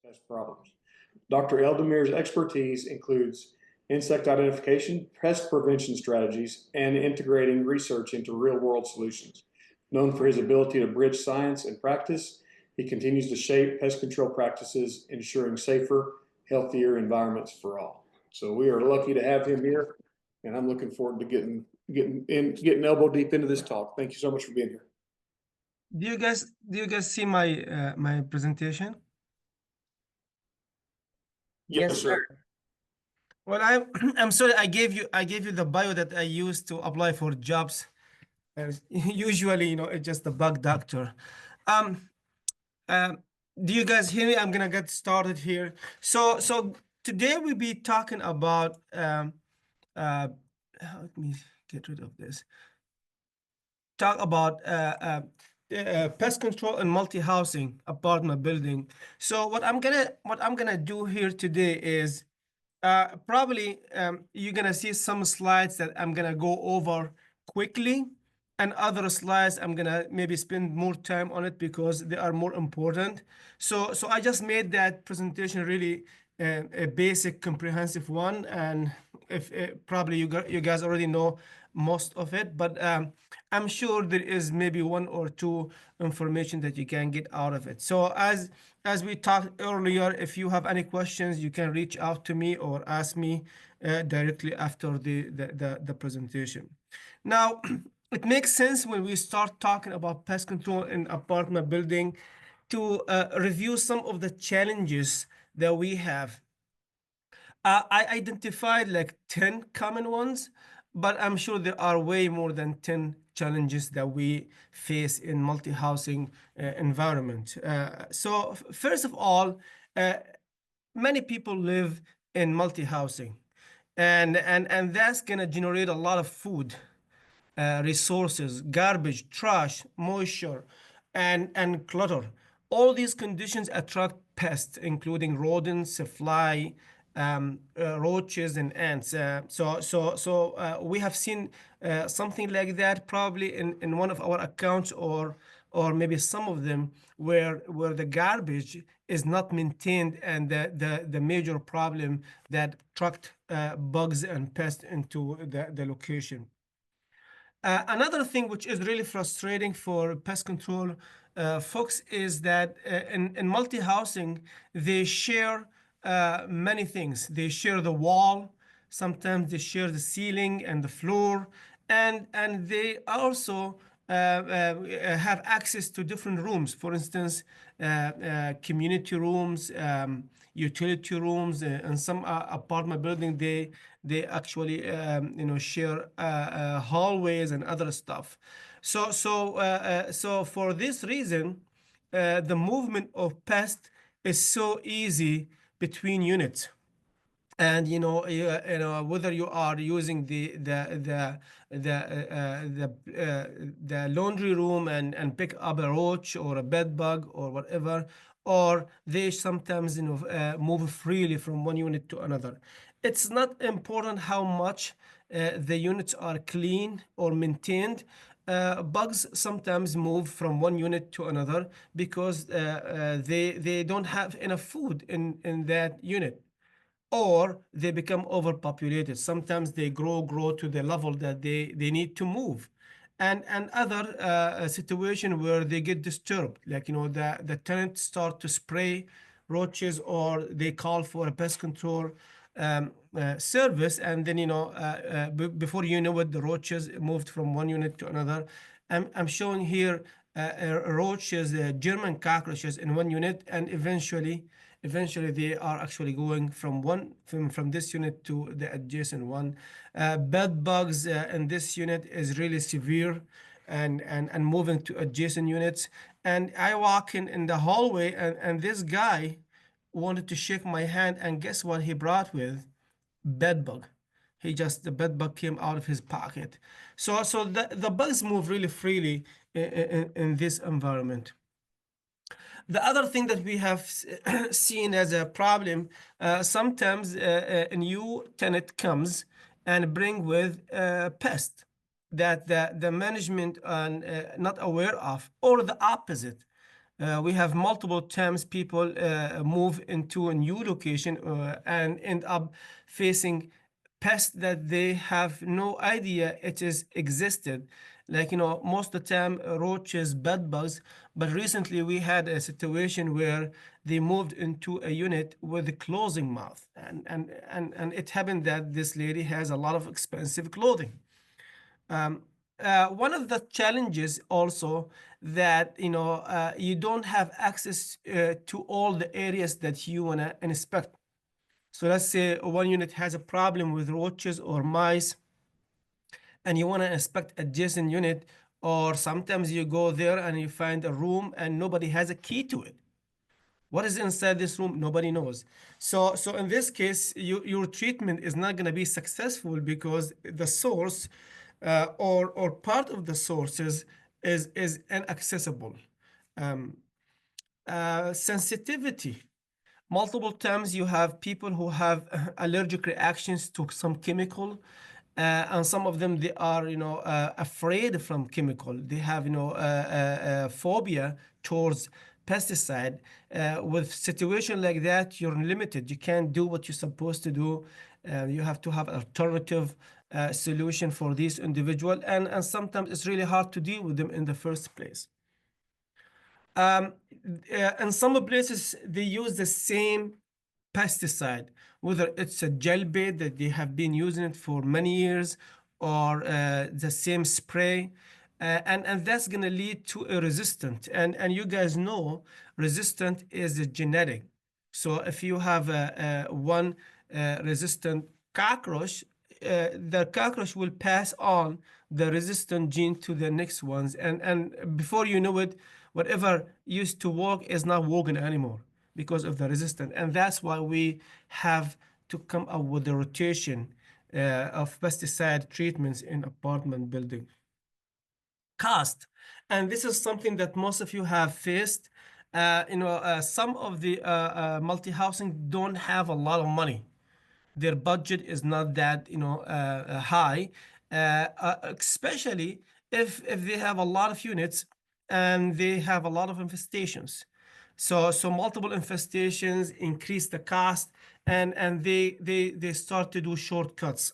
pest problems. Dr. El Damir's expertise includes insect identification, pest prevention strategies, and integrating research into real-world solutions. Known for his ability to bridge science and practice, he continues to shape pest control practices, ensuring safer, healthier environments for all. So we are lucky to have him here, and I'm looking forward to getting elbow deep into this talk. Thank you so much for being here. Do you guys see my presentation? Yes, sir. Well, I'm sorry, I gave you the bio that I used to apply for jobs. Usually, it's just a bug doctor. Um, do you guys hear me? I'm gonna get started here. So today we'll be talking about let me get rid of this. Talk about pest control and multi-housing apartment building. So what I'm gonna do here today is probably you're gonna see some slides that I'm gonna go over quickly, and other slides I'm gonna maybe spend more time on it because they are more important. So I just made that presentation really a basic, comprehensive one, and if probably you guys already know most of it, but I'm sure there is maybe one or two information that you can get out of it. So as we talked earlier, if you have any questions, you can reach out to me or ask me directly after the presentation. Now, it makes sense when we start talking about pest control in apartment building to review some of the challenges that we have. I identified like 10 common ones, but I'm sure there are way more than 10 challenges that we face in multi-housing environment. So first of all, many people live in multi-housing, and that's gonna generate a lot of food resources, garbage, trash, moisture, and clutter. All these conditions attract pests, including rodents, fly, roaches, and ants. So we have seen something like that probably in one of our accounts, or maybe some of them, where the garbage is not maintained, and the major problem that attract bugs and pests into the location. Another thing which is really frustrating for pest control folks is that in multi-housing, they share many things. They share the wall, sometimes they share the ceiling and the floor, and they also have access to different rooms. For instance, community rooms, utility rooms, and some apartment building, they actually share hallways and other stuff. So for this reason, the movement of pests is so easy between units. And whether you are using the laundry room and pick up a roach or a bed bug or whatever, or they sometimes move freely from one unit to another. It's not important how much the units are clean or maintained. Bugs sometimes move from one unit to another because they don't have enough food in that unit, or they become overpopulated. Sometimes they grow to the level that they need to move, and other situation where they get disturbed, like the tenants start to spray roaches, or they call for a pest control service, and then before you know it, the roaches moved from one unit to another. I'm showing here roaches, German cockroaches in one unit, and eventually they are actually going from this unit to the adjacent one. Bed bugs in this unit is really severe, and moving to adjacent units. And I walk in the hallway, and this guy wanted to shake my hand, and guess what he brought with? Bed bug. The bed bug came out of his pocket. So the bugs move really freely in this environment. The other thing that we have seen as a problem, sometimes a new tenant comes and bring with pest that the management are not aware of, or the opposite. We have multiple times people move into a new location and end up facing pests that they have no idea it is existed. Like, most of the time, roaches, bed bugs. But recently we had a situation where they moved into a unit with a closing mouth. And it happened that this lady has a lot of expensive clothing. Um, One of the challenges also that you don't have access to all the areas that you want to inspect. So let's say one unit has a problem with roaches or mice, and you want to inspect adjacent unit, or sometimes you go there and you find a room and nobody has a key to it. What is inside this room? Nobody knows. So in this case, your treatment is not going to be successful because the source or part of the sources is inaccessible. Um, Sensitivity. Multiple times you have people who have allergic reactions to some chemical, and some of them they are afraid from chemical. They have phobia towards pesticide. With situation like that, you're limited. You can't do what you're supposed to do. You have to have alternative solution for these individual, and sometimes it's really hard to deal with them in the first place. Um, in some places, they use the same pesticide, whether it's a gel bait that they have been using it for many years, or the same spray. And that's going to lead to a resistant. And you guys know resistant is a genetic. So if you have one resistant cockroach, the cockroach will pass on the resistant gene to the next ones, and before you know it, whatever used to work is not working anymore because of the resistance. And that's why we have to come up with the rotation of pesticide treatments in apartment building. Cost, and this is something that most of you have faced. Some of the multi-housing don't have a lot of money. Their budget is not that high, especially if they have a lot of units and they have a lot of infestations. So multiple infestations increase the cost, and they start to do shortcuts,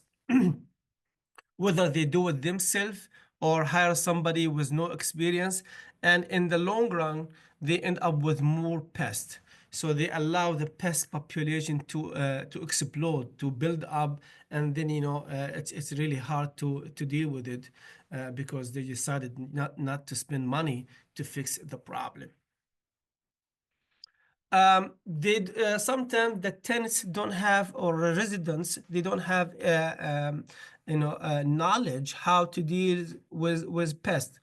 whether they do it themselves or hire somebody with no experience. And in the long run, they end up with more pests. So they allow the pest population to explode, to build up, and then it's really hard to deal with it because they decided not to spend money to fix the problem. Did Sometimes the tenants don't have, or residents, they don't have knowledge how to deal with pests.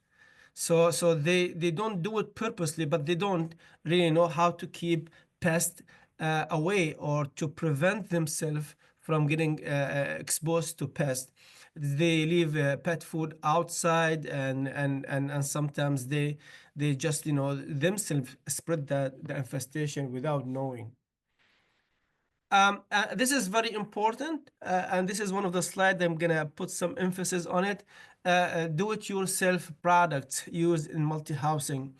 So they don't do it purposely, but they don't really know how to keep pests away, or to prevent themselves from getting exposed to pests. They leave pet food outside, and sometimes they just themselves spread the infestation without knowing. This is very important, and this is one of the slides I'm gonna put some emphasis on it. Do-it-yourself products used in multi-housing.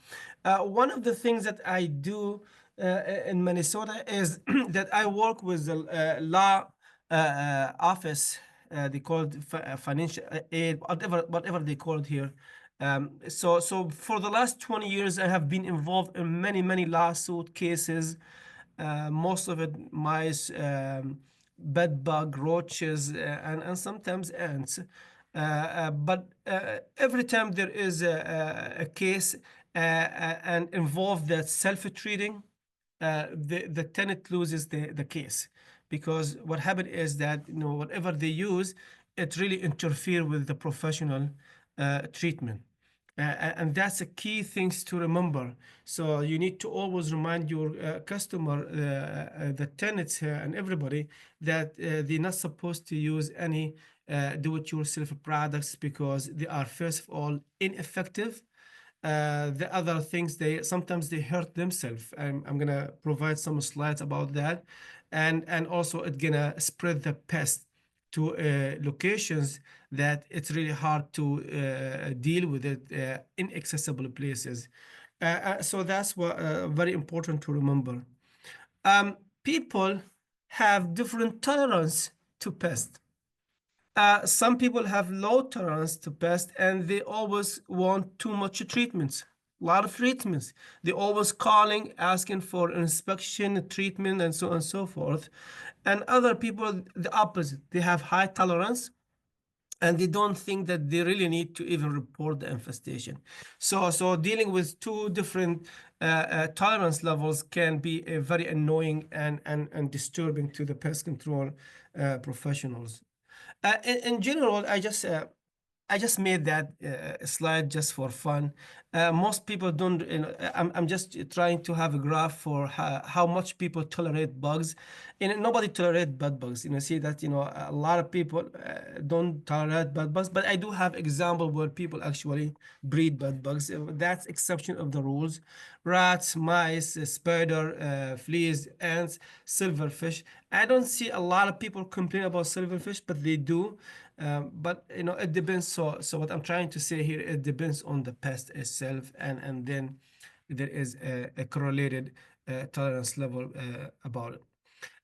One of the things that I do in Minnesota is that I work with the law office. They call it financial aid, whatever they call it here. So for the last 20 years, I have been involved in many lawsuit cases, most of it mice, bed bug, roaches, and sometimes ants. But every time there is a case and involved that self-treating, the tenant loses the case, because what happened is that whatever they use, it really interfere with the professional treatment. And that's a key things to remember. So you need to always remind your customer, the tenants here, and everybody that they're not supposed to use any do-it-yourself products, because they are, first of all, ineffective. The other things, they sometimes they hurt themselves. I'm gonna provide some slides about that, and also it's gonna spread the pest to locations that it's really hard to deal with it, inaccessible places. So that's what very important to remember. People have different tolerance to pest. Some people have low tolerance to pest and they always want too much treatments, a lot of treatments. They always calling, asking for inspection, treatment, and so on and so forth. And other people, the opposite. They have high tolerance and they don't think that they really need to even report the infestation. So dealing with two different tolerance levels can be very annoying and disturbing to the pest control professionals. In general, I just made that slide just for fun. Most people don't, I'm just trying to have a graph for how much people tolerate bugs. And nobody tolerate bed bugs. See that, a lot of people don't tolerate bed bugs, but I do have example where people actually breed bed bugs. That's exception of the rules. Rats, mice, spider, fleas, ants, silverfish. I don't see a lot of people complain about silverfish, but they do. But it depends. So what I'm trying to say here, it depends on the pest itself, and then there is a correlated tolerance level about it.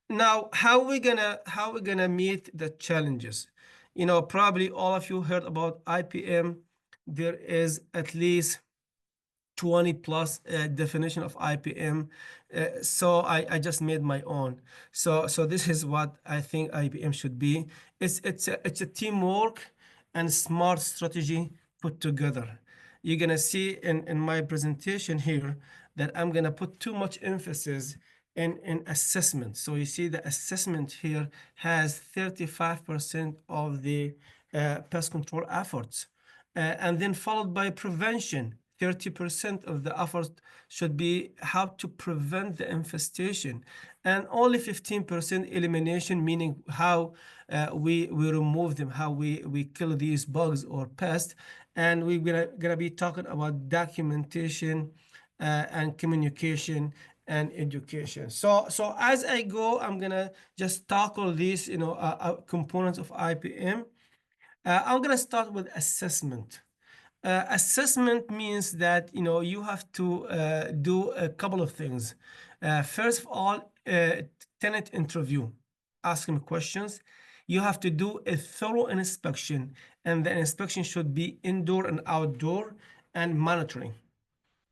Now, how we gonna meet the challenges? Probably all of you heard about IPM. There is at least 20 plus definition of IPM. So I just made my own. So this is what I think IPM should be. It's a teamwork and smart strategy put together. You're gonna see in my presentation here that I'm gonna put too much emphasis in assessment. So you see the assessment here has 35% of the pest control efforts, and then followed by prevention. 30% of the effort should be how to prevent the infestation, and only 15% elimination, meaning how we remove them, how we kill these bugs or pests. And we're gonna be talking about documentation and communication and education. So as I go, I'm gonna just tackle these components of IPM. I'm gonna start with assessment. Assessment means that you have to do a couple of things. First of all, tenant interview, ask them questions. You have to do a thorough inspection, and the inspection should be indoor and outdoor, and monitoring.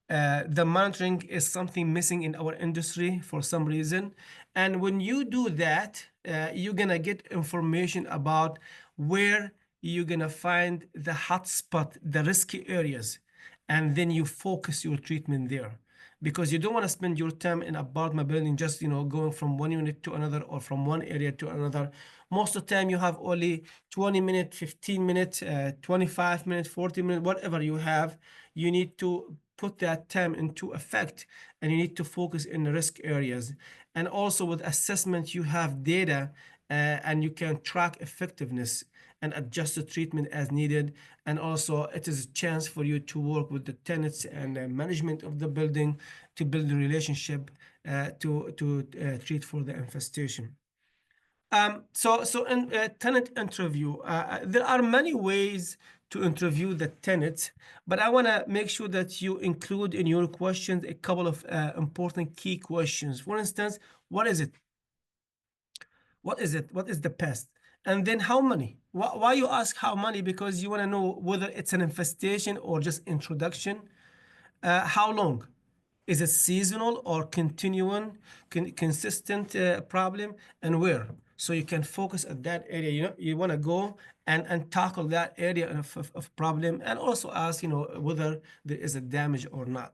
The monitoring is something missing in our industry for some reason. And when you do that, you're gonna get information about where you're gonna find the hot spot, the risky areas, and then you focus your treatment there. Because you don't want to spend your time in apartment building just going from one unit to another or from one area to another. Most of the time you have only 20 minutes, 15 minutes, 25 minutes, 40 minutes, whatever you have. You need to put that time into effect, and you need to focus in the risk areas. And also with assessment, you have data, and you can track effectiveness and adjust the treatment as needed. And also it is a chance for you to work with the tenants and management of the building to build a relationship to treat for the infestation. So in tenant interview, there are many ways to interview the tenants, but I want to make sure that you include in your questions a couple of important key questions. For instance, what is it? What is it? What is the pest? And then how many? Why you ask how many? Because you want to know whether it's an infestation or just introduction. How long? Is it seasonal or continuing, consistent problem, and where? So you can focus at that area. You want to go and tackle that area of problem, and also ask, whether there is a damage or not.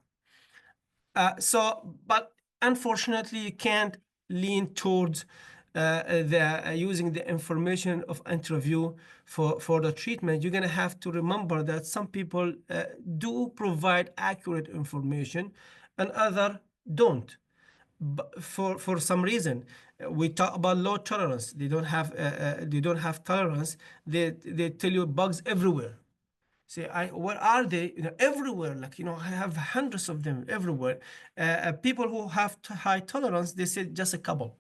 But unfortunately, you can't lean towards the using the information of interview for the treatment. You're gonna have to remember that some people do provide accurate information, and other don't. But for some reason, we talk about low tolerance. They don't have tolerance. They tell you bugs everywhere. Say, where are they? Everywhere. Like, I have hundreds of them everywhere. People who have high tolerance, they say just a couple.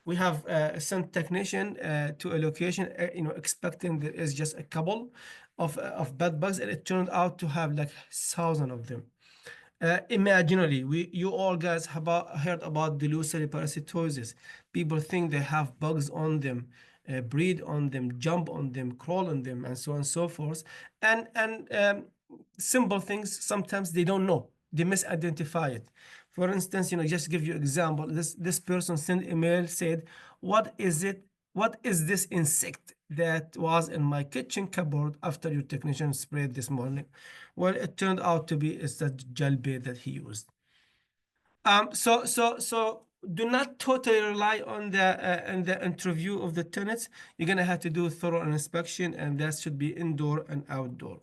We have sent technician to a location, expecting there is just a couple of bed bugs, and it turned out to have like thousand of them. Imaginary, you all guys have heard about delusory parasitosis. People think they have bugs on them, breed on them, jump on them, crawl on them, and so on and so forth. And simple things, sometimes they don't know, they misidentify it. For instance, just give you example. This person sent email, said, "What is it? What is this insect that was in my kitchen cupboard after your technician sprayed this morning?" Well, it turned out to be it's the gel bait that he used. So do not totally rely on the interview of the tenants. You're gonna have to do a thorough inspection, and that should be indoor and outdoor.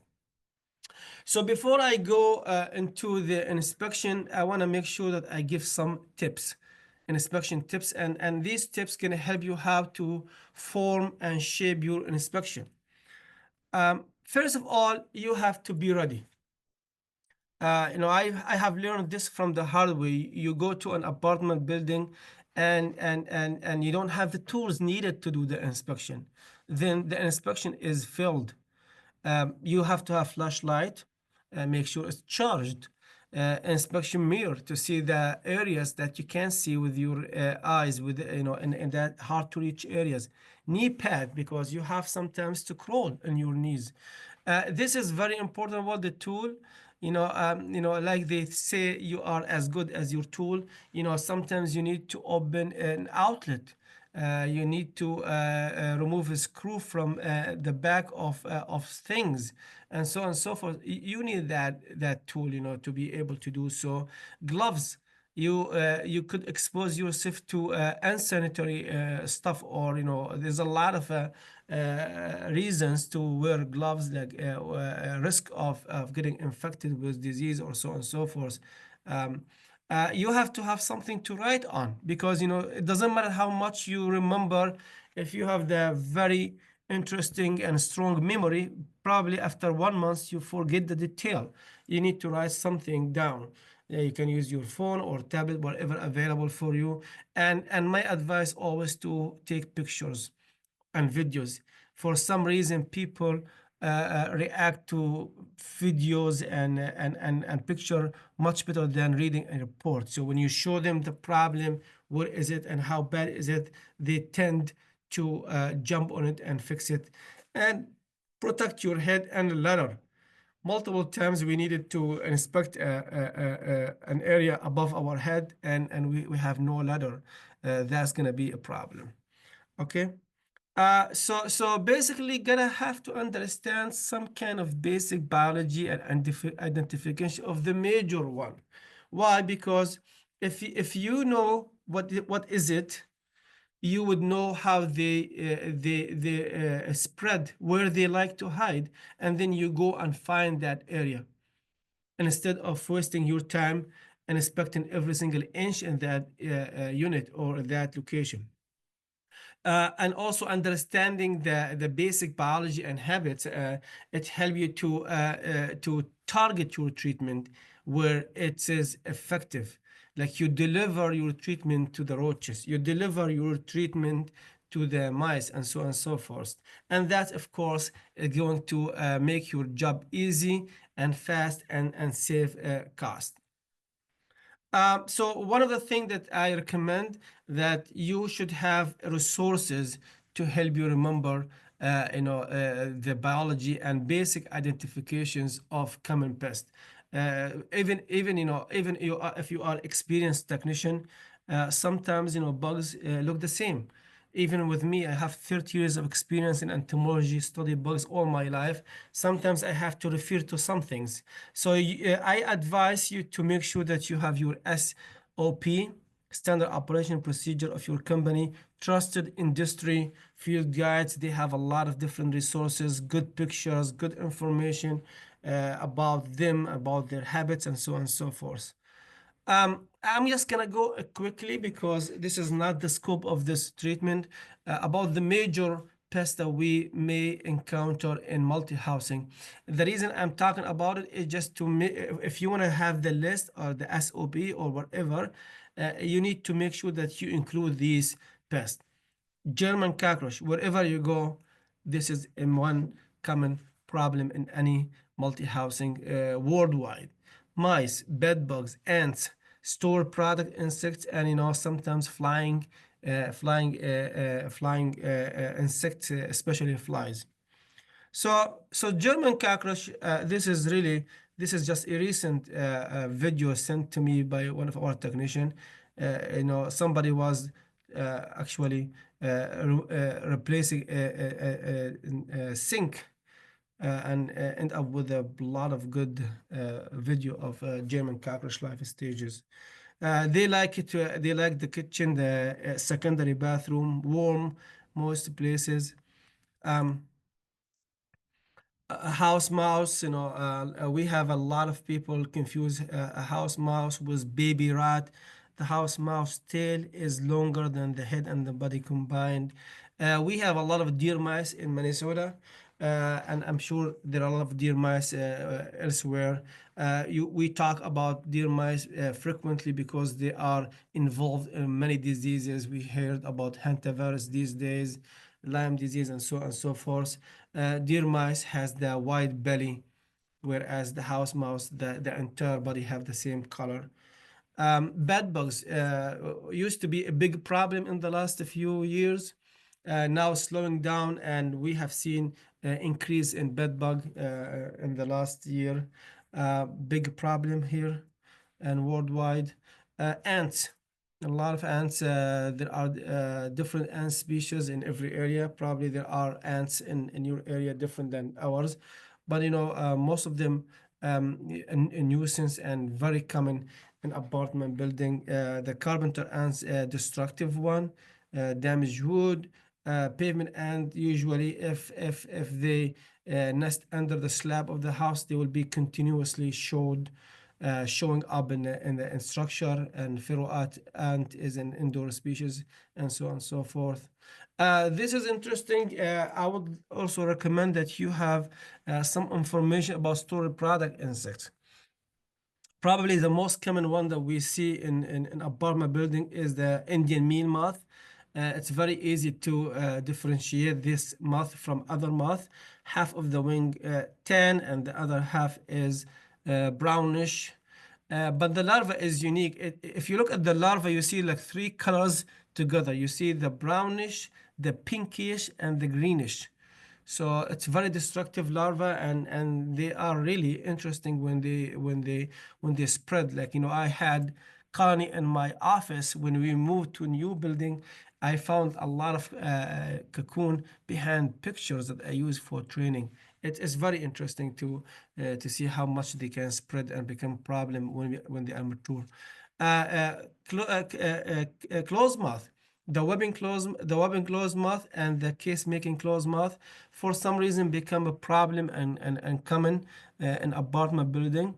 So before I go into the inspection, I want to make sure that I give some tips, inspection tips, and these tips can help you how to form and shape your inspection. First of all, you have to be ready. I have learned this from the hard way. You go to an apartment building and you don't have the tools needed to do the inspection. Then the inspection is failed. You have to have flashlight, make sure it's charged, inspection mirror to see the areas that you can't see with your eyes, with in that hard to reach areas. Knee pad, because you have sometimes to crawl on your knees. This is very important about the tool. Like they say, you are as good as your tool. Sometimes you need to open an outlet. You need to remove a screw from the back of things, and so on and so forth. You need that tool, to be able to do so. Gloves. You could expose yourself to unsanitary stuff, or there's a lot of reasons to wear gloves, like risk of getting infected with disease or so on and so forth. Um, you have to have something to write on, because it doesn't matter how much you remember. If you have the very interesting and strong memory, probably after 1 month you forget the detail. You need to write something down. You can use your phone or tablet, whatever available for you. And my advice always to take pictures and videos. For some reason, people react to videos and picture much better than reading a report. So when you show them the problem, what is it and how bad is it, they tend to jump on it and fix it. And protect your head and ladder. Multiple times we needed to inspect an area above our head, and we have no ladder. That's going to be a problem. Okay. So basically, gonna have to understand some kind of basic biology and identification of the major one. Why? Because if you know what is it, you would know how they spread, where they like to hide, and then you go and find that area instead of wasting your time and inspecting every single inch in that unit or that location. And also understanding the basic biology and habits, it helps you to target your treatment where it is effective. Like you deliver your treatment to the roaches, you deliver your treatment to the mice, and so on and so forth. And that, of course, is going to make your job easy and fast and save cost. So one of the things that I recommend, that you should have resources to help you remember, the biology and basic identifications of common pests. Even if you are experienced technician, sometimes bugs look the same. Even with me, I have 30 years of experience in entomology, study bugs all my life. Sometimes I have to refer to some things. So I advise you to make sure that you have your SOP, standard operation procedure of your company, trusted industry field guides. They have a lot of different resources, good pictures, good information about them, about their habits, and so on and so forth. I'm just gonna go quickly, because this is not the scope of this treatment, about the major pests that we may encounter in multi-housing. The reason I'm talking about it is just to make, if you want to have the list or the SOP or whatever, you need to make sure that you include these pests. German cockroach, wherever you go, this is one common problem in any multi-housing worldwide. mice, bed bugs, ants, store product insects, and sometimes flying insects, especially flies. So German cockroach. This is just a recent video sent to me by one of our technician. Somebody was actually replacing a sink and end up with a lot of good video of German cockroach life stages. They like it. They like the kitchen, the secondary bathroom, warm, moist places. Um, a house mouse, we have a lot of people confuse a house mouse with baby rat. The house mouse tail is longer than the head and the body combined. We have a lot of deer mice in Minnesota, and I'm sure there are a lot of deer mice elsewhere. We talk about deer mice frequently because they are involved in many diseases. We heard about hantavirus these days, Lyme disease, and so on and so forth. Deer mice has the white belly, whereas the house mouse, the entire body have the same color. Bed bugs used to be a big problem in the last few years. Now slowing down, and we have seen increase in bed bug in the last year. Big problem here and worldwide. Ants, a lot of ants. There are different ant species in every area. Probably there are ants in your area different than ours, but most of them a nuisance and very common in apartment building. The carpenter ants, destructive one, damage wood, pavement ant. Usually, if they nest under the slab of the house, they will be continuously showing up in structure. And feral ant is an indoor species, and so on and so forth. This is interesting. I would also recommend that you have some information about storage product insects. Probably the most common one that we see in apartment building is the Indian meal moth. It's very easy to differentiate this moth from other moth. Half of the wing tan and the other half is brownish. But the larva is unique. If you look at the larva, you see like three colors together. You see the brownish, the pinkish, and the greenish. So it's very destructive larva, and they are really interesting when they spread. Like I had colony in my office when we moved to a new building. I found a lot of cocoon behind pictures that I use for training. It is very interesting to see how much they can spread and become problem when they are mature. Closed mouth, the webbing closed mouth and the case-making closed mouth, for some reason become a problem and common in apartment building.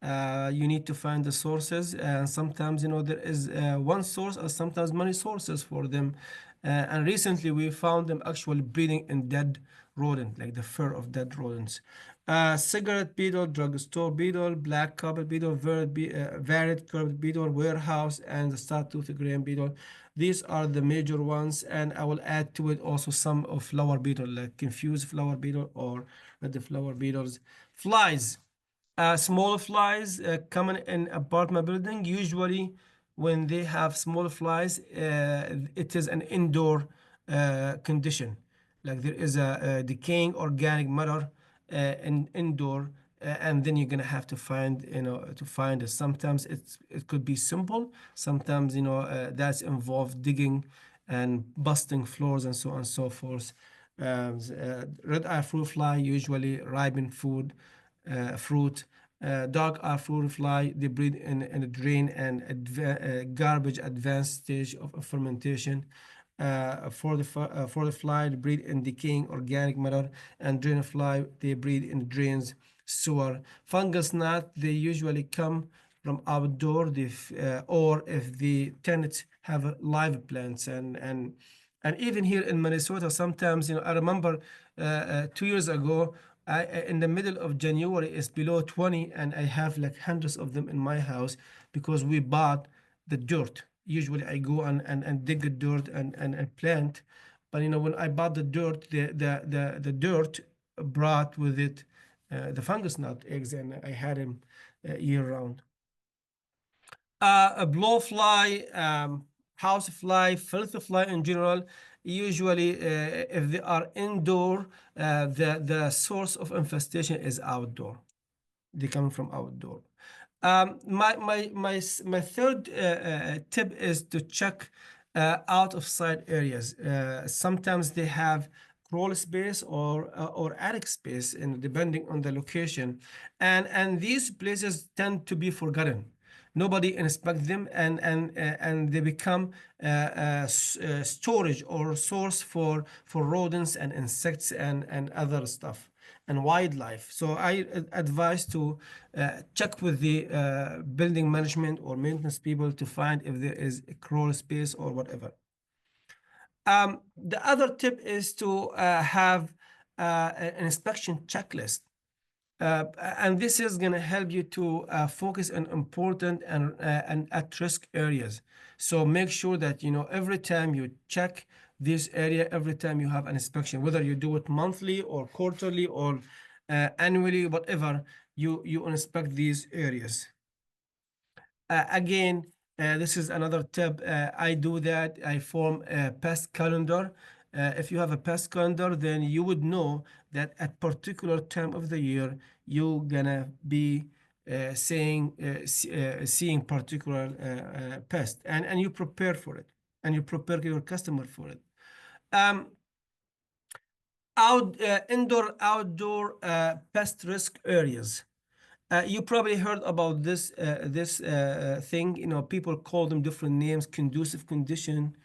You need to find the sources, and sometimes there is one source, or sometimes many sources for them. And recently we found them actually breeding in dead rodent, like the fur of dead rodents. Cigarette beetle, drugstore beetle, black carpet beetle, varied carpet beetle, warehouse, and the star-toothed green beetle. These are the major ones, and I will add to it also some of flower beetle, like confused flower beetle or red flower beetles. Flies. Small flies common in apartment building. Usually, when they have small flies, it is an indoor condition. Like there is a decaying organic matter in indoor, and then you're gonna have to find it. Sometimes it could be simple. Sometimes that's involved digging and busting floors and so on and so forth. Red eye fruit fly usually ripen fruit. Dog-eye fruit fly, they breed in a drain and garbage advanced stage of fermentation. For the fly, they breed in decaying organic matter, and drain fly, they breed in drains, sewer. Fungus gnat, they usually come from outdoor, or if the tenants have live plants. And even here in Minnesota, sometimes I remember 2 years ago, in the middle of January, it's below 20, and I have like hundreds of them in my house because we bought the dirt. Usually I go and dig the dirt and plant. But when I bought the dirt, the dirt brought with it the fungus gnat eggs, and I had them year round. A blowfly, housefly, filth fly in general, usually if they are indoor, the source of infestation is outdoor. They come from outdoor. My third tip is to check out of sight areas. Sometimes they have crawl space or attic space, and depending on the location, and these places tend to be forgotten. Nobody inspect them, and they become storage or source for rodents and insects and other stuff and wildlife. So I advise to check with the building management or maintenance people to find if there is a crawl space or whatever. The other tip is to have an inspection checklist. And this is going to help you to focus on important and at-risk areas. So make sure that every time you check this area, every time you have an inspection, whether you do it monthly or quarterly or annually, whatever, you inspect these areas. Again, this is another tip. I do that. I form a pest calendar. If you have a pest calendar, then you would know that at particular time of the year, you're gonna be seeing particular pest, and you prepare for it, and you prepare your customer for it. Um, Indoor, outdoor pest risk areas. You probably heard about this thing. People call them different names: conducive condition,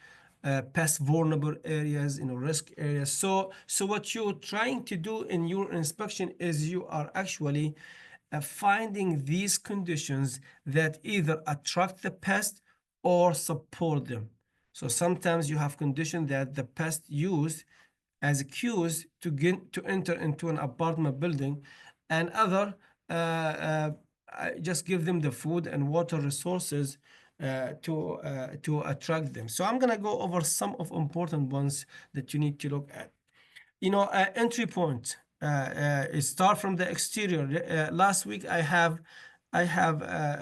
pest vulnerable areas, risk areas. So what you're trying to do in your inspection is you are actually finding these conditions that either attract the pest or support them. So sometimes you have conditions that the pest use as cues to enter into an apartment building, and other just give them the food and water resources to attract them. So I'm gonna go over some of important ones that you need to look at. Entry point. Start from the exterior. Last week I have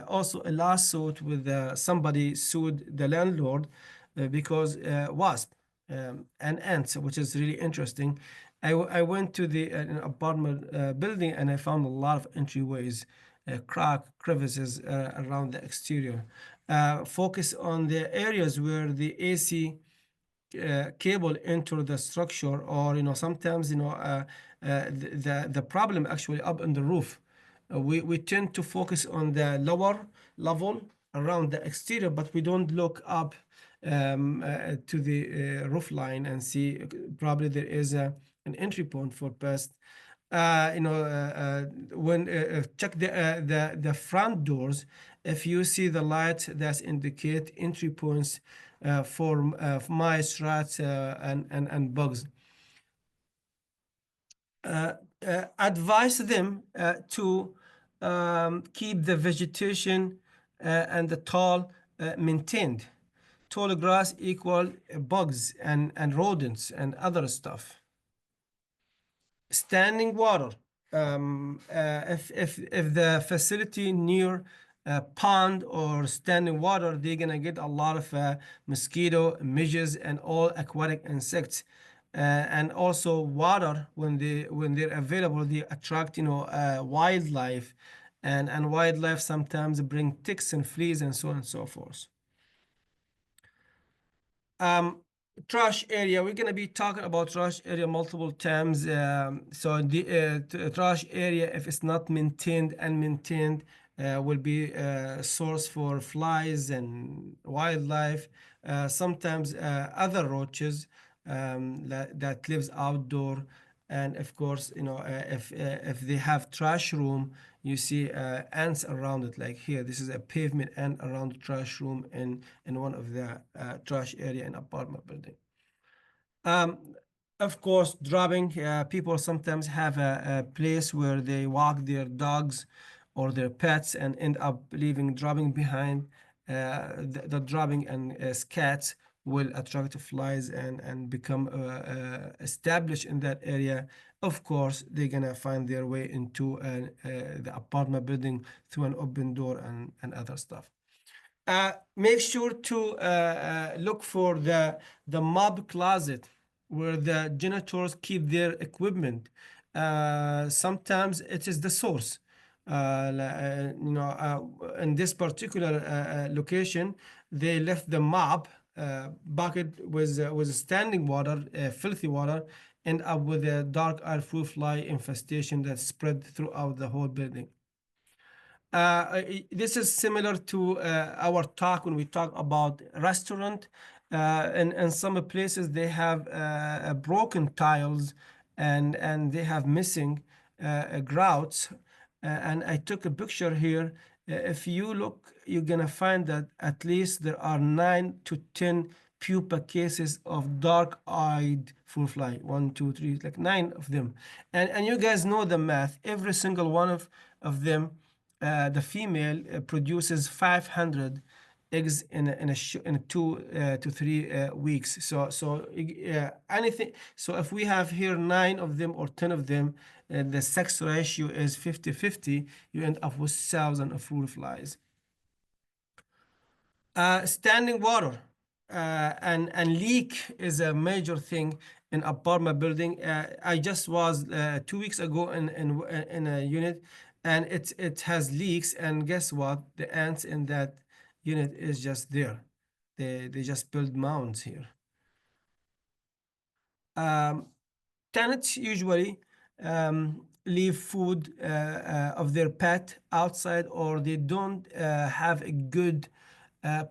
also a lawsuit with somebody sued the landlord because wasp and ants, which is really interesting. I went to the an apartment building, and I found a lot of entryways, crevices around the exterior. Focus on the areas where the AC cable enter the structure, or sometimes the problem actually up on the roof. We tend to focus on the lower level around the exterior, but we don't look up to the roof line and see probably there is an entry point for pest. When check the front doors, if you see the light that indicate entry points for mice, rats, and bugs. Advise them to keep the vegetation and the tall maintained. Tall grass equal bugs and rodents and other stuff. Standing water. If the facility near a pond or standing water, they're gonna get a lot of mosquito, midges, and all aquatic insects. And also water, when they're available, they attract wildlife, and wildlife sometimes bring ticks and fleas and so on and so forth. Um, Trash area. We're gonna be talking about trash area multiple times. So the trash area, if it's not maintained and maintained, will be a source for flies and wildlife. Sometimes other roaches that lives outdoor, and of course, if they have trash room, you see ants around it. Like here, this is a pavement ant around the trash room in one of the trash area in apartment building. Um, of course, dropping. People sometimes have a place where they walk their dogs or their pets and end up leaving dropping behind the dropping and scats will attract flies and become established in that area, of course, they're gonna find their way into the apartment building through an open door and other stuff. Make sure to look for the mob closet where the janitors keep their equipment. Sometimes it is the source. In this particular location, they left the mop bucket with standing water, filthy water, and up with a dark eye fruit fly infestation that spread throughout the whole building. This is similar to our talk when we talk about restaurant. In some places they have broken tiles and they have missing grouts. And I took a picture here. If you look, you're gonna find that at least there are 9 to 10 pupa cases of dark-eyed fruit fly. 1, 2, 3, like 9 of them. And you guys know the math. Every single one of them, the female produces 500 eggs in 2 to 3 weeks. So anything. So if we have here 9 of them or 10 of them, the sex ratio is 50-50. You end up with thousands of fruit flies. Standing water and leak is a major thing in apartment building. I just was 2 weeks ago in a unit, and it has leaks. And guess what? The ants in that unit is just there. They just build mounds here. Um, Tenants usually leave food of their pet outside, or they don't have a good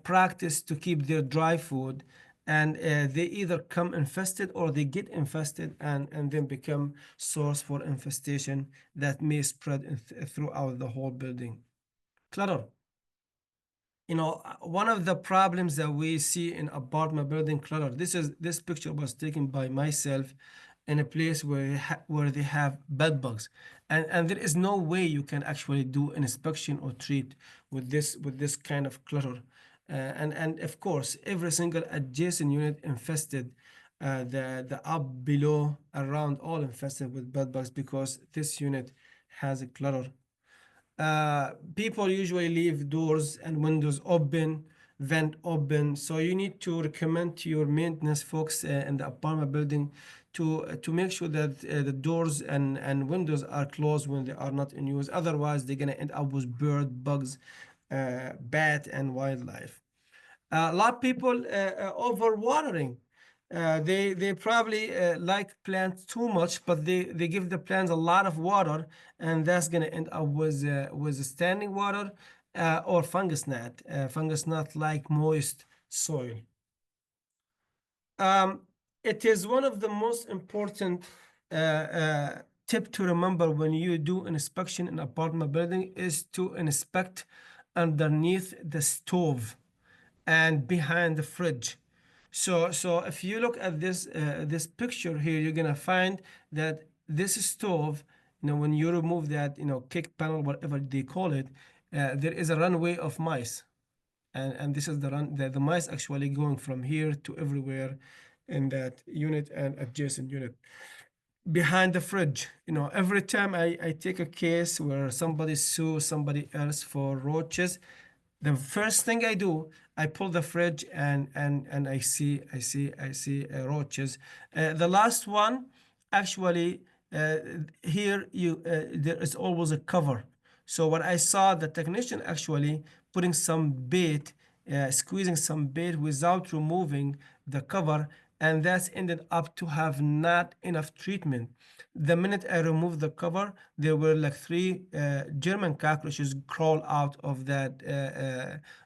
practice to keep their dry food, and they either come infested or they get infested and then become source for infestation that may spread throughout the whole building. Clutter. One of the problems that we see in apartment building, clutter. This picture was taken by myself in a place where they have bed bugs, and there is no way you can actually do an inspection or treat with this kind of clutter. And of course, every single adjacent unit infested, the up below around all infested with bed bugs because this unit has a clutter. People usually leave doors and windows open, vent open. So you need to recommend to your maintenance folks in the apartment building to make sure that the doors and windows are closed when they are not in use. Otherwise, they're gonna end up with bird, bugs, bat, and wildlife. A lot of people overwatering. They probably like plants too much, but they give the plants a lot of water, and that's gonna end up with standing water or fungus gnat. Fungus gnat like moist soil. Um, it is one of the most important tip to remember when you do an inspection in apartment building is to inspect underneath the stove and behind the fridge. So if you look at this picture here, you're gonna find that this stove, when you remove that, kick panel, whatever they call it, there is a runway of mice, and this is the mice actually going from here to everywhere in that unit and adjacent unit behind the fridge. Every time I take a case where somebody sues somebody else for roaches, the first thing I do, I pull the fridge and I see roaches. The last one, actually, here there is always a cover. So what I saw the technician actually putting some bait, squeezing some bait without removing the cover, and that's ended up to have not enough treatment. The minute I removed the cover, there were like 3 German cockroaches crawl out of that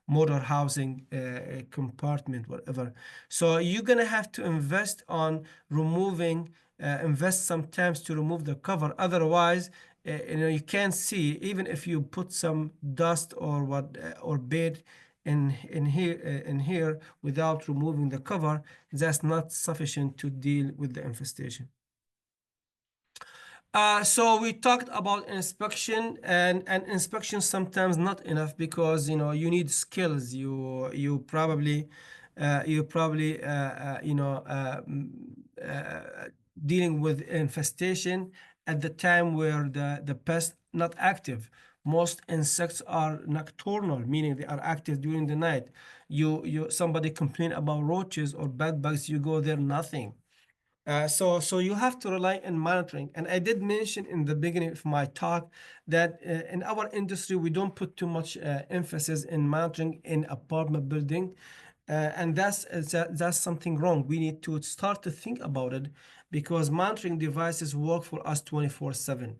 motor housing compartment, whatever. So you're gonna have to invest on removing, invest sometimes to remove the cover. Otherwise, you can't see, even if you put some dust or or bait in here without removing the cover, that's not sufficient to deal with the infestation. So we talked about inspection, and inspection sometimes not enough because you need skills. You probably you're probably dealing with infestation at the time where the pest not active. Most insects are nocturnal, meaning they are active during the night. You somebody complain about roaches or bed bugs, you go there, nothing. So you have to rely on monitoring. And I did mention in the beginning of my talk that in our industry, we don't put too much emphasis in monitoring in apartment building. And that's something wrong. We need to start to think about it because monitoring devices work for us 24/7.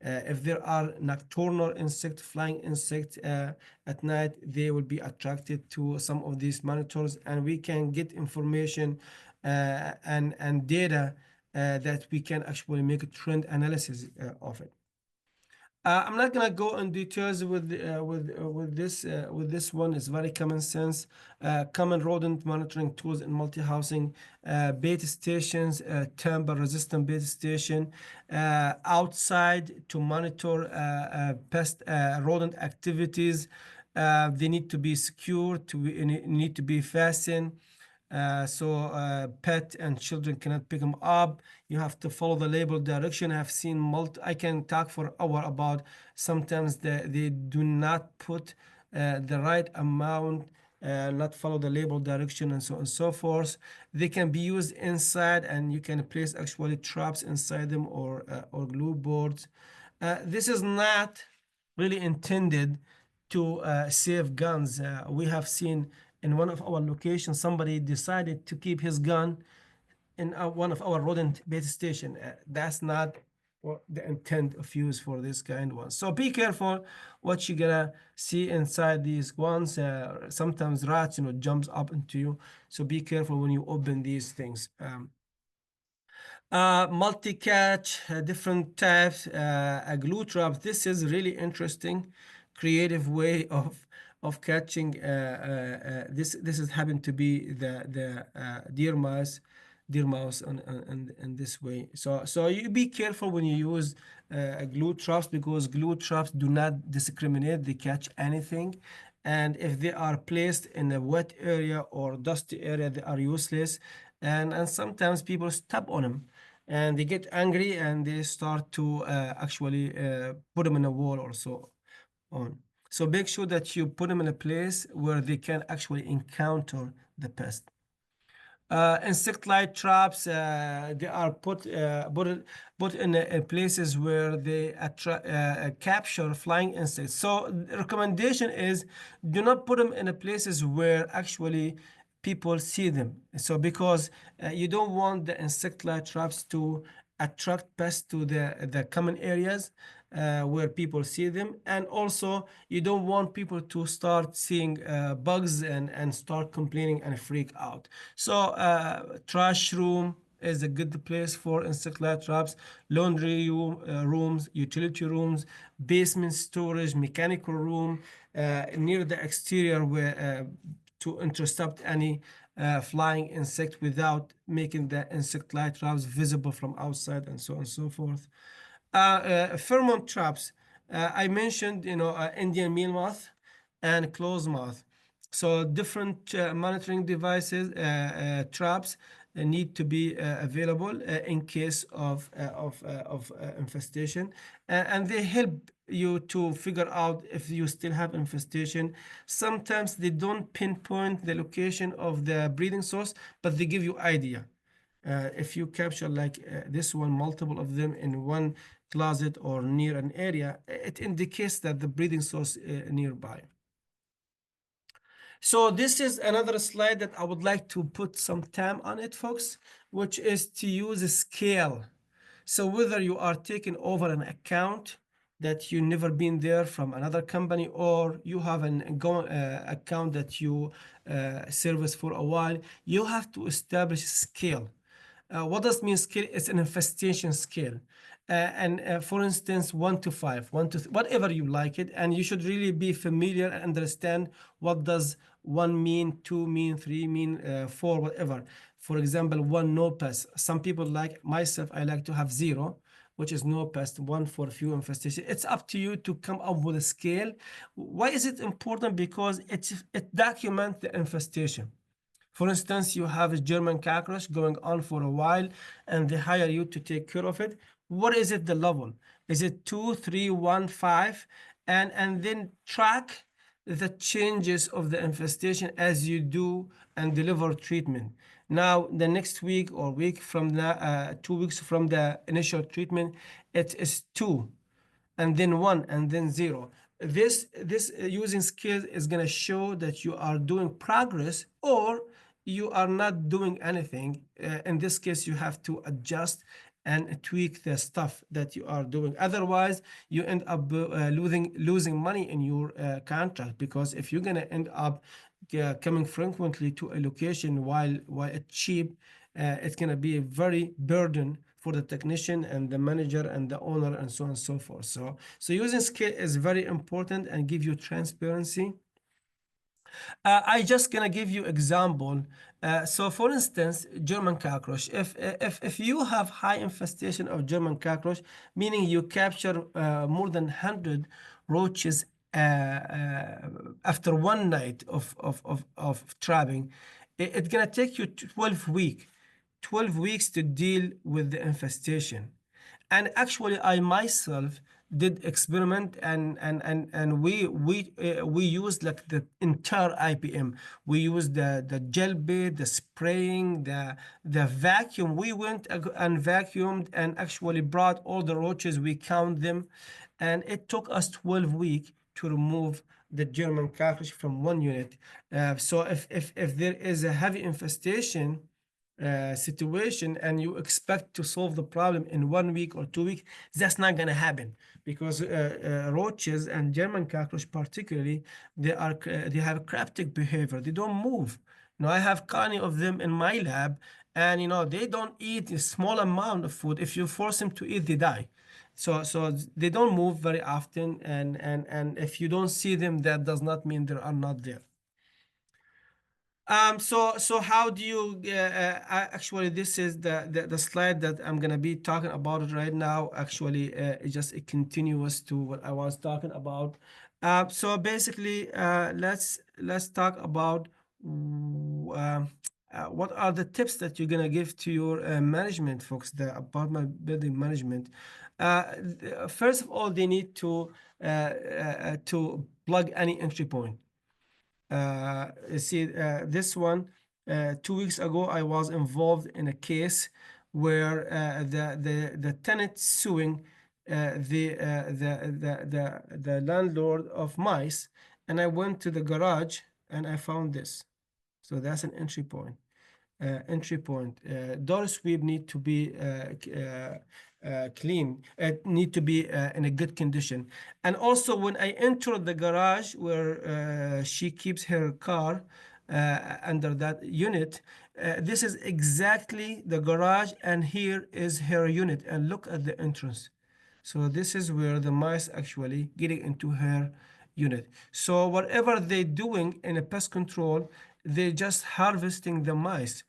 If there are nocturnal insect, flying insects at night, they will be attracted to some of these monitors, and we can get information and data that we can actually make a trend analysis of it. I'm not gonna go in details with this one. It's very common sense. Common rodent monitoring tools in multi-housing, bait stations, tamper-resistant bait station, outside to monitor pest rodent activities. They need to be secure, need to be fastened. So pet and children cannot pick them up. You have to follow the label direction. I've seen I can talk for hour about sometimes they do not put the right amount, not follow the label direction, and so on and so forth. They can be used inside, and you can place actually traps inside them or glue boards. This is not really intended to save guns. We have seen in one of our locations somebody decided to keep his gun in one of our rodent bait station. That's not what the intent of use for this kind of one. So be careful what you're gonna see inside these ones. Sometimes rats, jumps up into you. So be careful when you open these things. Multi-catch, different types, glue traps. This is really interesting, creative way of catching. This has happened to be the deer mouse in this way. So you be careful when you use glue traps because glue traps do not discriminate. They catch anything. And if they are placed in a wet area or dusty area, they are useless. And sometimes people step on them and they get angry and they start to actually put them in a wall or so on. So make sure that you put them in a place where they can actually encounter the pest. Insect light traps, they are put in places where they capture flying insects. So the recommendation is do not put them in a places where actually people see them. So because you don't want the insect light traps to attract pests to the common areas where people see them, and also you don't want people to start seeing bugs and start complaining and freak out. So trash room is a good place for insect light traps. Laundry rooms, utility rooms, basement storage, mechanical room near the exterior where to intercept any flying insect without making the insect light traps visible from outside, and so on and so forth. Pheromone traps. I mentioned, Indian meal moth and clothes moth. So different monitoring devices, traps need to be available in case of infestation, and they help you to figure out if you still have infestation. Sometimes they don't pinpoint the location of the breeding source, but they give you idea. If you capture like this one, multiple of them in one closet or near an area, it indicates that the breeding source nearby. So this is another slide that I would like to put some time on it, folks, which is to use a scale. So whether you are taking over an account that you never been there from another company, or you have an account that you service for a while, you have to establish scale. What does mean scale? It's an infestation scale. And for instance, 1 to 5, whatever you like it, and you should really be familiar and understand what does 1 mean, 2 mean, 3 mean, 4, whatever. For example, 1, no pest. Some people, like myself, I like to have 0, which is no pest, 1 for few infestation. It's up to you to come up with a scale. Why is it important? Because it documents the infestation. For instance, you have a German cockroach going on for a while and they hire you to take care of it. What is it, the level? Is it 2, 3, 1, 5? And then track the changes of the infestation as you do and deliver treatment. Now, the next week or week from the 2 weeks from the initial treatment, it is 2, and then 1, and then 0. This using skills is going to show that you are doing progress or you are not doing anything. In this case, you have to adjust and tweak the stuff that you are doing. Otherwise, you end up losing money in your contract, because if you're going to end up coming frequently to a location while it's cheap, it's going to be a very burden for the technician and the manager and the owner and so on and so forth. So using scale is very important and give you transparency. I just gonna give you example. So for instance, German cockroach. If you have high infestation of German cockroach, meaning you capture more than 100 roaches after one night of trapping, it's gonna take you 12 weeks to deal with the infestation. And actually, I myself did experiment, and we used like the entire IPM. We used the gel bait, the spraying, the vacuum. We went and vacuumed and actually brought all the roaches. We count them, and it took us 12 weeks to remove the German cockroach from one unit. So if there is a heavy infestation situation and you expect to solve the problem in 1 week or 2 weeks, that's not going to happen, because roaches and German cockroach particularly, they have cryptic behavior. They don't move. I have colony of them in my lab, and they don't eat a small amount of food. If you force them to eat, they die. So they don't move very often, and if you don't see them, that does not mean they are not there. So how do you actually, this is the slide that I'm gonna be talking about it right now. Actually, it's just a continuous to what I was talking about. So basically, let's talk about what are the tips that you're gonna give to your management folks, the apartment building management. First of all, they need to plug any entry point. See, this one, 2 weeks ago, I was involved in a case where the tenant suing the landlord of mice, and I went to the garage and I found this. So that's an entry point. Door sweep need to be clean. It need to be in a good condition. And also, when I entered the garage where she keeps her car under that unit, this is exactly the garage, and here is her unit. And look at the entrance. So this is where the mice actually getting into her unit. So whatever they're doing in a pest control, they're just harvesting the mice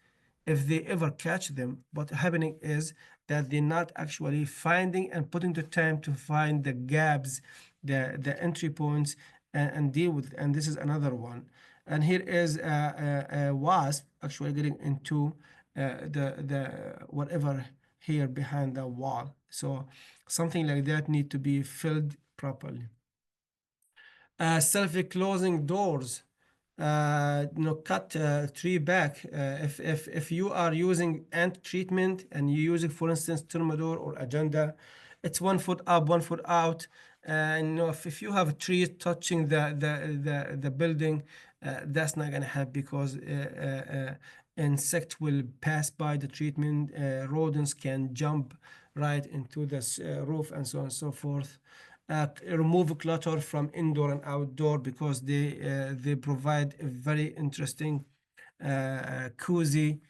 if they ever catch them. What's happening is that they're not actually finding and putting the time to find the gaps, the entry points, and deal with. And this is another one. And here is a wasp actually getting into the whatever here behind the wall. So something like that need to be filled properly. Self-closing doors. Cut tree back. If you are using ant treatment and you're using, for instance, Thermador or Agenda, it's 1 foot up, 1 foot out. And if you have a tree touching the building, that's not gonna help, because insect will pass by the treatment. Rodents can jump right into this roof and so on and so forth. Remove clutter from indoor and outdoor, because they provide a very interesting cozy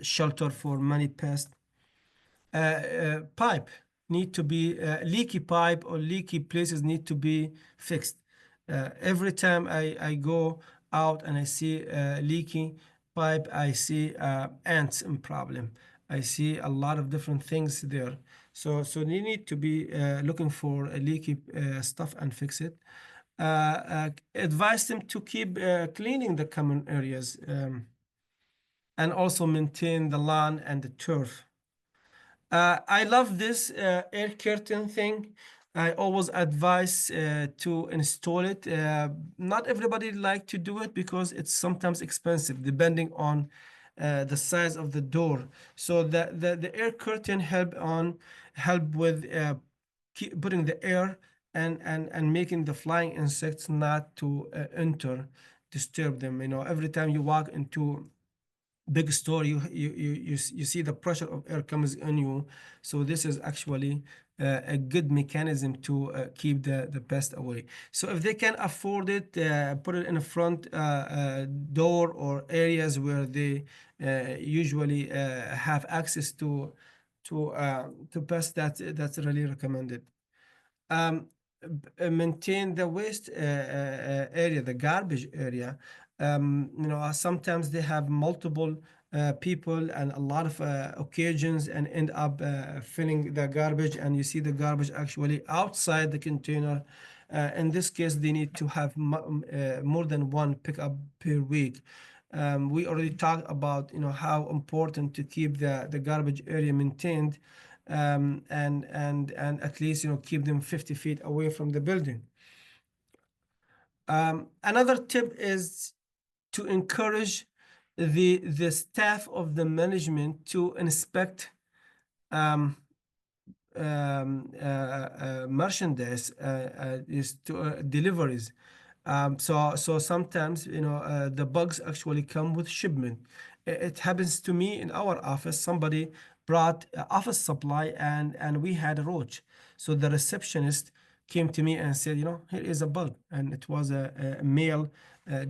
shelter for many pests. Pipe need to be leaky pipe or leaky places need to be fixed. Every time I go out and I see leaky pipe, I see ants in problem. I see a lot of different things there. So they need to be looking for a leaky stuff and fix it. Advise them to keep cleaning the common areas. and also maintain the lawn and the turf. I love this air curtain thing. I always advise to install it. Not everybody like to do it because it's sometimes expensive, depending on the size of the door. So the air curtain help with putting the air and making the flying insects not to enter, disturb them. You know, every time you walk into big store, you see the pressure of air comes on you. So this is actually a good mechanism to keep the pest away. So if they can afford it, put it in the front door or areas where they usually have access to pests. That's really recommended. um, Maintain the waste area, the garbage area. You know, sometimes they have multiple people and a lot of occasions and end up filling the garbage, and you see the garbage actually outside the container. In this case, they need to have more than one pickup per week. We already talked about, you know, how important to keep the garbage area maintained, and at least, you know, keep them 50 feet away from the building. Another tip is to encourage the staff of the management to inspect um, merchandise, is to deliveries. So sometimes, you know, the bugs actually come with shipment. It happens to me in our office. Somebody brought office supply, and we had a roach. So the receptionist came to me and said, you know, here is a bug, and it was a male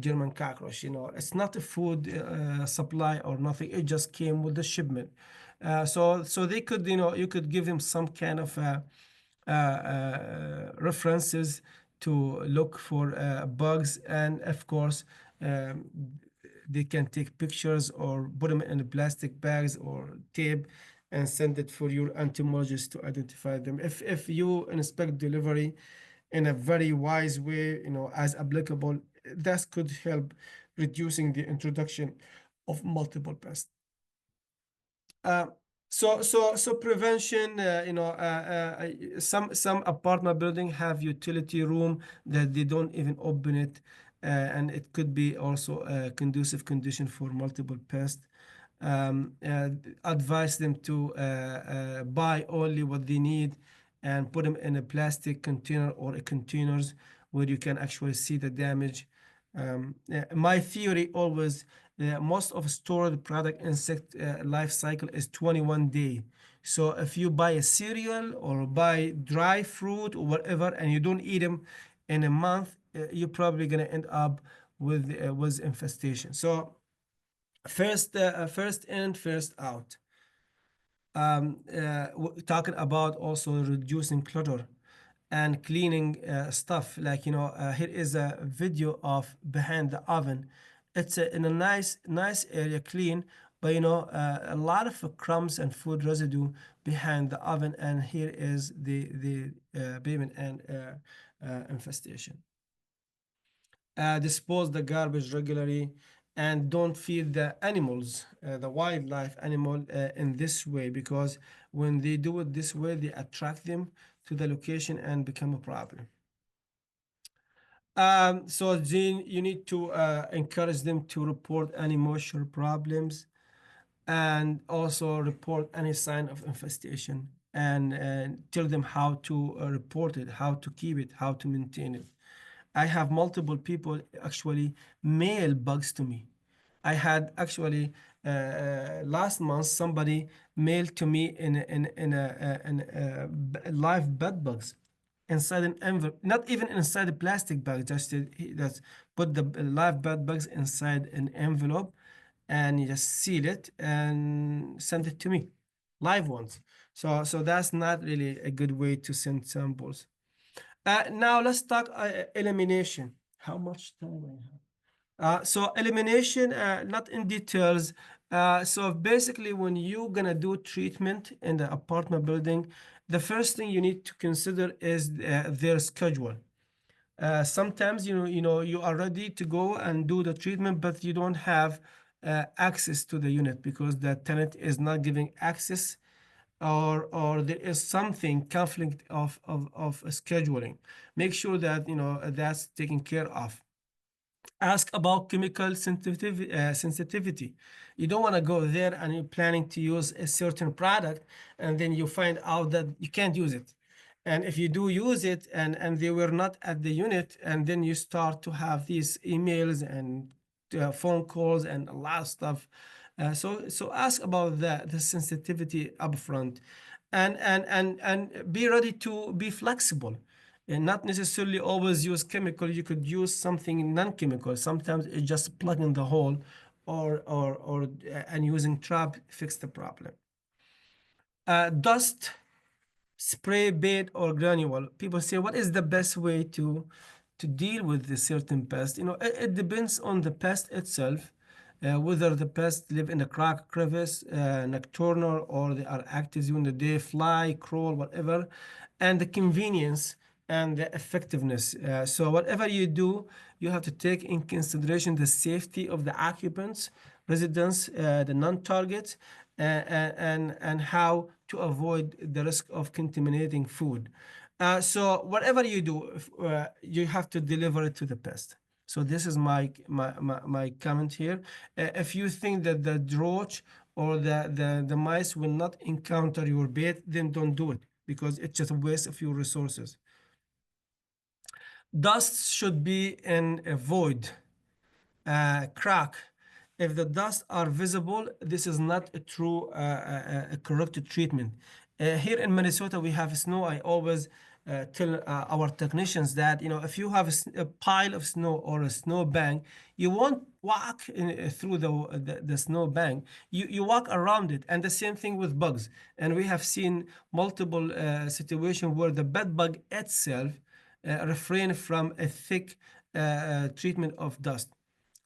German cockroach. You know, it's not a food supply or nothing. It just came with the shipment. So they could, you know, you could give them some kind of references to look for bugs, and of course, um, they can take pictures or put them in plastic bags or tape and send it for your entomologist to identify them. If you inspect delivery in a very wise way, you know, as applicable, that could help reducing the introduction of multiple pests. Uh, so prevention, some apartment building have utility room that they don't even open it, and it could be also a conducive condition for multiple pests. Advise them to buy only what they need and put them in a plastic container or a containers where you can actually see the damage. My theory always, most of stored product insect life cycle is 21 day. So if you buy a cereal or buy dry fruit or whatever and you don't eat them in a month, you're probably gonna end up with infestation. So first in, first out. Talking about also reducing clutter and cleaning stuff. Like, you know, here is a video of behind the oven. It's in a nice area, clean, but you know, a lot of crumbs and food residue behind the oven. And here is the payment and infestation. Dispose the garbage regularly, and don't feed the animals, the wildlife animal, in this way, because when they do it this way, they attract them to the location and become a problem. So then you need to encourage them to report any moisture problems, and also report any sign of infestation, and tell them how to report it, how to keep it, how to maintain it. I have multiple people actually mail bugs to me. I had actually last month somebody mailed to me in live bed bugs inside an envelope, not even inside a plastic bag, just that's put the live bed bugs inside an envelope, and you just seal it and send it to me, live ones. So that's not really a good way to send samples. Now let's talk elimination. How much time I have? So elimination, not in details. So basically, when you're gonna do treatment in the apartment building, the first thing you need to consider is their schedule. Sometimes you know you are ready to go and do the treatment, but you don't have access to the unit because the tenant is not giving access, or there is something conflict of scheduling. Make sure that that's taken care of. Ask about chemical sensitivity. You don't want to go there and you're planning to use a certain product, and then you find out that you can't use it. And if you do use it and they were not at the unit, and then you start to have these emails and phone calls and a lot of stuff. So ask about the sensitivity upfront, and be ready to be flexible and not necessarily always use chemical. You could use something non-chemical. Sometimes it's just plugging the hole, or and using trap fix the problem. Dust spray, bait, or granule. People say, what is the best way to deal with the certain pest? It depends on the pest itself, whether the pest live in a crack, crevice, nocturnal, or they are active during the day, fly, crawl, whatever, and the convenience and the effectiveness. So whatever you do, you have to take in consideration the safety of the occupants, residents, the non-targets, and how to avoid the risk of contaminating food. So whatever you do, you have to deliver it to the pest. So this is my comment here. If you think that the roach or the mice will not encounter your bait, then don't do it because it's just a waste of your resources. Dust should be in a void, crack. If the dust are visible, this is not a true correct treatment. Here in Minnesota, we have snow. I always tell our technicians that if you have a pile of snow or a snow bank, you won't walk through the snow bank. You walk around it, and the same thing with bugs. And we have seen multiple situations where the bed bug itself refrain from a thick treatment of dust.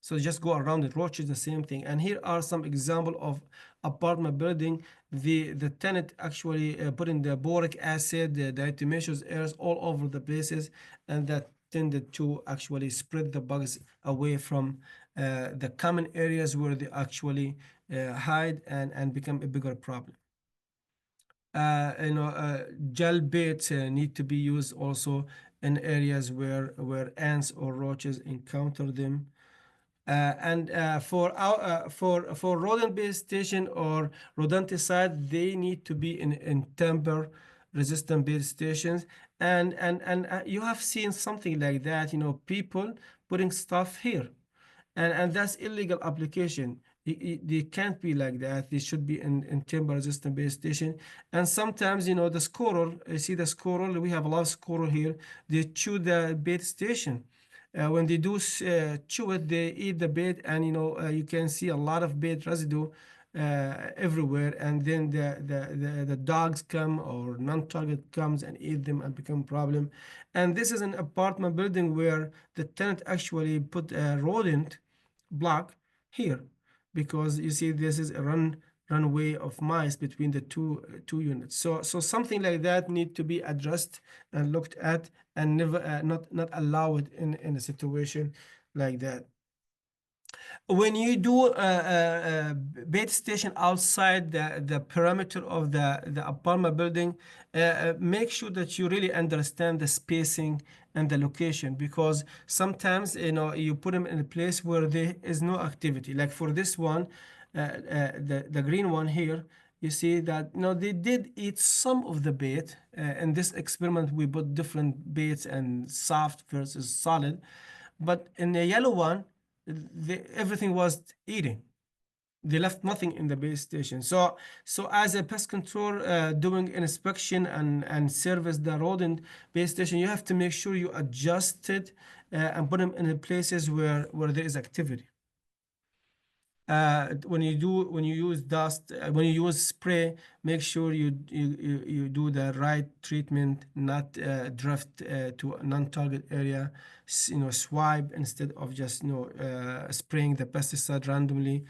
So just go around it. Roach is the same thing. And here are some example of apartment building. The tenant actually put in the boric acid, the diatomaceous airs all over the places, and that tended to actually spread the bugs away from the common areas where they actually hide and become a bigger problem. Gel baits need to be used also in areas where ants or roaches encounter them. And for rodent-based station or rodenticide, they need to be in temper-resistant bait stations. And you have seen something like that, people putting stuff here, and that's illegal application. They can't be like that. They should be in timber resistant base station. And sometimes the squirrel, you see the squirrel, we have a lot of squirrel here, they chew the bait station. When they do chew it, they eat the bait, and you can see a lot of bait residue everywhere, and then the dogs come or non-target comes and eat them and become a problem. And this is an apartment building where the tenant actually put a rodent block here, because you see this is a runway of mice between the two units. So something like that need to be addressed and looked at, and never not allow it in a situation like that. When you do bait station outside the perimeter of the apartment building, make sure that you really understand the spacing and the location, because sometimes you put them in a place where there is no activity. Like for this one, the green one here, you see that they did eat some of the bait. In this experiment, we put different baits and soft versus solid, but in the yellow one, everything was eating. They left nothing in the base station. So as a pest control, doing inspection and service the rodent base station, you have to make sure you adjust it and put them in the places where there is activity. When you use dust, when you use spray, make sure you do the right treatment, not drift to a non-target area. Swipe instead of just spraying the pesticide randomly.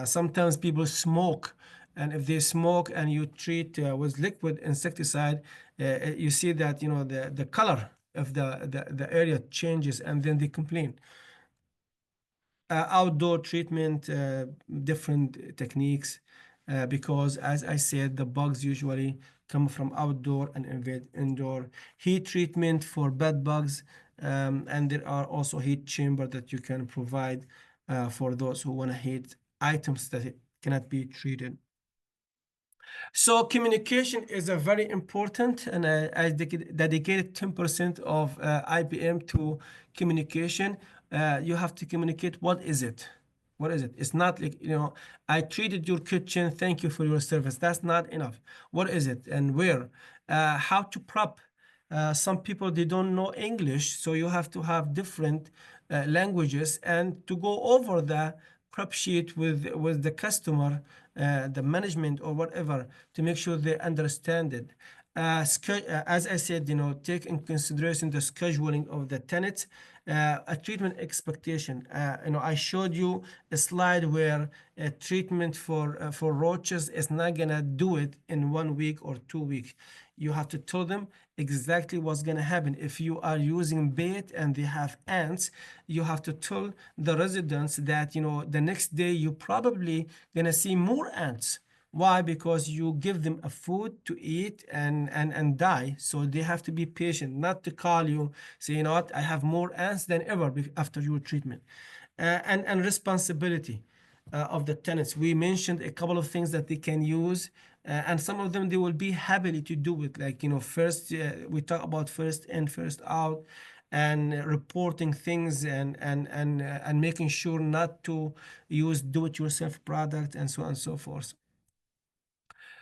Sometimes people smoke, and if they smoke and you treat with liquid insecticide, you see that the color of the area changes, and then they complain. outdoor treatment, different techniques, because as I said, the bugs usually come from outdoor and invade indoor. Heat treatment for bed bugs, and there are also heat chamber that you can provide for those who want to heat items that cannot be treated. So communication is a very important, and I dedicated 10% of IBM to communication. You have to communicate. What is it? What is it? It's not like, I treated your kitchen. Thank you for your service. That's not enough. What is it and where? How to prep? Some people, they don't know English, so you have to have different languages and to go over the prep sheet with the customer, the management or whatever, to make sure they understand it. As I said, take in consideration the scheduling of the tenants, a treatment expectation. I showed you a slide where a treatment for roaches is not gonna do it in 1 week or 2 weeks. You have to tell them exactly what's going to happen. If you are using bait and they have ants, you have to tell the residents that, the next day you're probably going to see more ants. Why? Because you give them a food to eat and die. So they have to be patient, not to call you, say, you know what, I have more ants than ever after your treatment. And responsibility of the tenants. We mentioned a couple of things that they can use, and some of them they will be happily to do it. Like, first, we talk about first in, first out, and reporting things and making sure not to use do-it-yourself product and so on and so forth.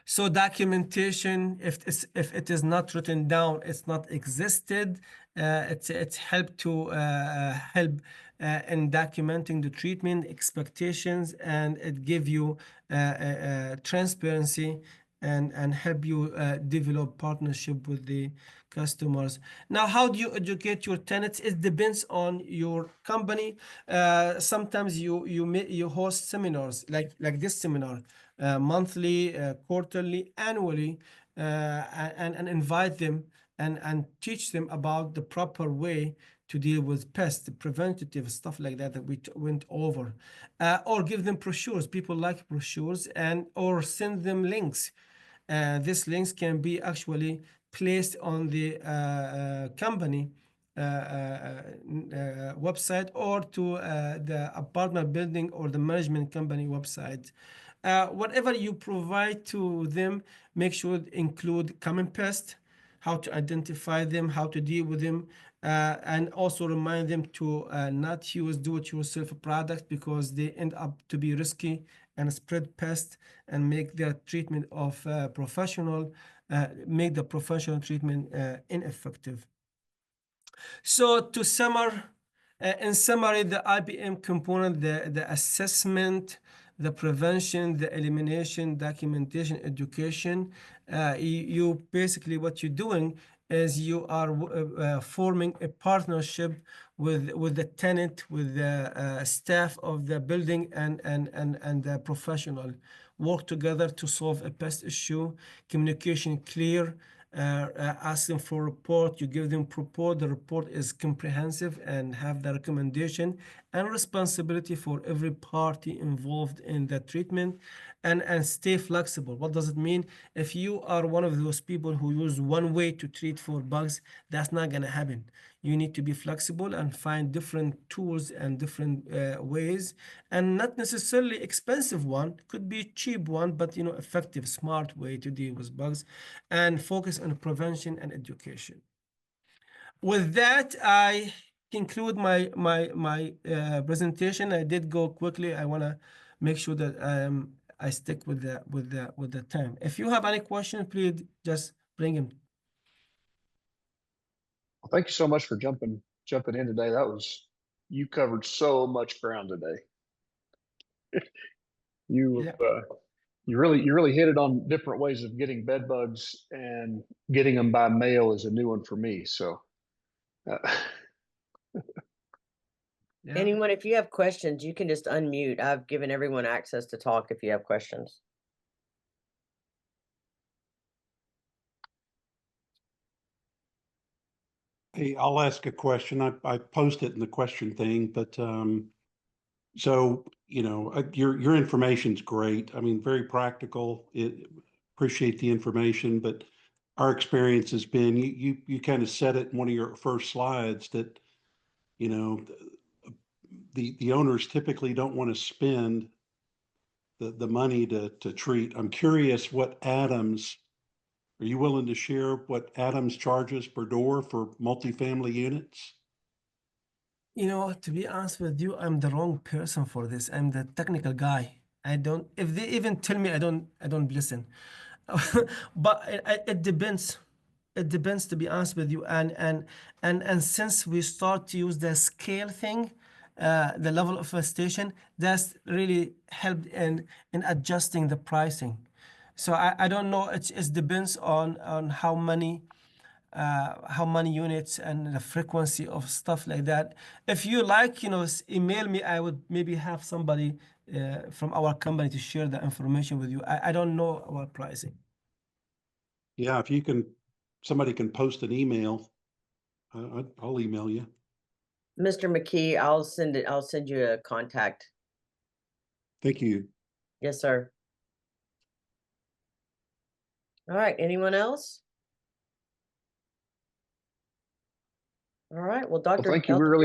So documentation, if it is not written down, it's not existed. It's help to help in documenting the treatment expectations, and it give you transparency and help you develop partnership with the customers. Now, how do you educate your tenants? It depends on your company. Sometimes you host seminars like this seminar, monthly, quarterly, annually, and invite them and teach them about the proper way to deal with pests, preventative stuff like that we went over, or give them brochures. People like brochures, and or send them links. These links can be actually placed on the company website, or to the apartment building or the management company website. Whatever you provide to them, make sure it include common pests, how to identify them, how to deal with them, and also remind them to not use do-it-yourself products, because they end up to be risky and spread pests and make their treatment of make the professional treatment ineffective. So in summary, the IBM component, the assessment, the prevention, the elimination, documentation, education, you basically, what you're doing is you are forming a partnership with the tenant, with the staff of the building, and the professional. Work together to solve a pest issue. Communication clear. Ask them for a report. You give them report. The report is comprehensive and have the recommendation and responsibility for every party involved in the treatment, and stay flexible. What does it mean? If you are one of those people who use one way to treat for bugs, that's not going to happen. You need to be flexible and find different tools and different ways, and not necessarily expensive one. Could be cheap one, but effective, smart way to deal with bugs, and focus on prevention and education. With that, I conclude my presentation. I did go quickly. I want to make sure that I stick with the time. If you have any questions, please just bring them. Well, thank you so much for jumping in today. You covered so much ground today. You really hit it on different ways of getting bed bugs, and getting them by mail is a new one for me. So Yeah. Anyone, if you have questions, you can just unmute. I've given everyone access to talk if you have questions. Hey, I'll ask a question. I posted in the question thing, but So, your information's great. I mean, very practical. Appreciate the information, but our experience has been, you kind of said it in one of your first slides that, the owners typically don't want to spend the money to treat. I'm curious are you willing to share what Adams charges per door for multifamily units? To be honest with you, I'm the wrong person for this. I'm the technical guy. If they even tell me, I don't listen. But it depends. It depends, to be honest with you. And since we start to use the scale thing, the level of a station, that's really helped in adjusting the pricing. So I don't know. It depends on how many units and the frequency of stuff like that. If you like, email me. I would maybe have somebody from our company to share the information with you. I don't know our pricing. Yeah, if somebody can post an email, I'll email you. Mr. McKee, I'll send you a contact. Thank you. Yes, sir. All right, anyone else? All right, well, Well, Dr. thank you. We really